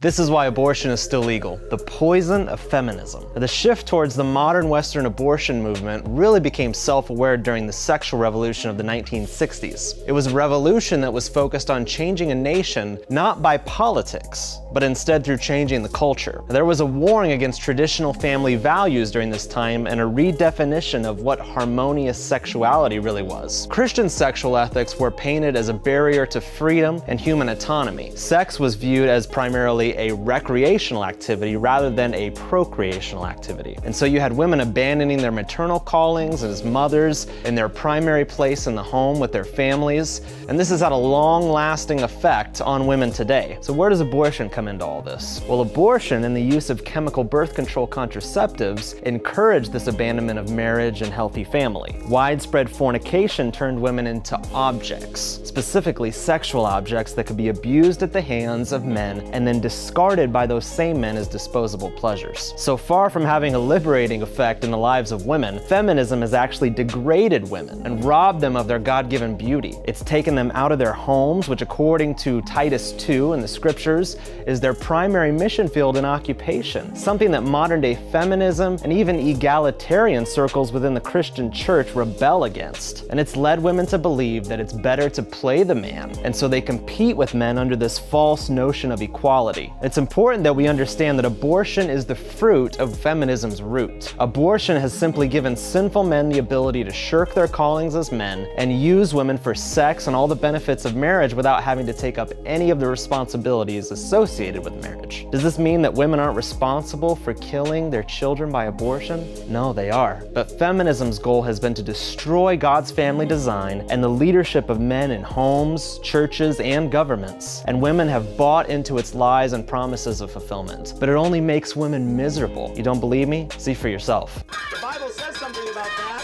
This is why abortion is still legal, the poison of feminism. The shift towards the modern Western abortion movement really became self-aware during the sexual revolution of the 1960s. It was a revolution that was focused on changing a nation not by politics, but instead through changing the culture. There was a warring against traditional family values during this time and a redefinition of what harmonious sexuality really was. Christian sexual ethics were painted as a barrier to freedom and human autonomy. Sex was viewed as primarily a recreational activity rather than a procreational activity. And so you had women abandoning their maternal callings as mothers in their primary place in the home with their families, and this has had a long-lasting effect on women today. So where does abortion come into all this? Well, abortion and the use of chemical birth control contraceptives encouraged this abandonment of marriage and healthy family. Widespread fornication turned women into objects, specifically sexual objects that could be abused at the hands of men and then discarded by those same men as disposable pleasures. So far from having a liberating effect in the lives of women, feminism has actually degraded women and robbed them of their God-given beauty. It's taken them out of their homes, which according to Titus 2 in the scriptures is their primary mission field and occupation, something that modern-day feminism and even egalitarian circles within the Christian church rebel against. And it's led women to believe that it's better to play the man, and so they compete with men under this false notion of equality. It's important that we understand that abortion is the fruit of feminism's root. Abortion has simply given sinful men the ability to shirk their callings as men and use women for sex and all the benefits of marriage without having to take up any of the responsibilities associated with marriage. Does this mean that women aren't responsible for killing their children by abortion? No, they are. But feminism's goal has been to destroy God's family design and the leadership of men in homes, churches, and governments. And women have bought into its lies and promises of fulfillment. But it only makes women miserable. You don't believe me? See for yourself. The Bible says something about that.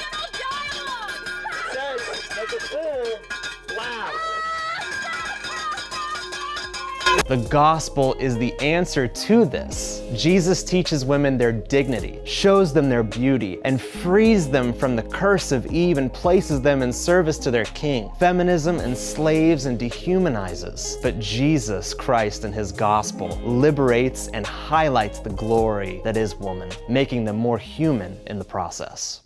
It says, make a fool laugh. The gospel is the answer to this. Jesus teaches women their dignity, shows them their beauty, and frees them from the curse of Eve and places them in service to their king. Feminism enslaves and dehumanizes, but Jesus Christ and his gospel liberates and highlights the glory that is woman, making them more human in the process.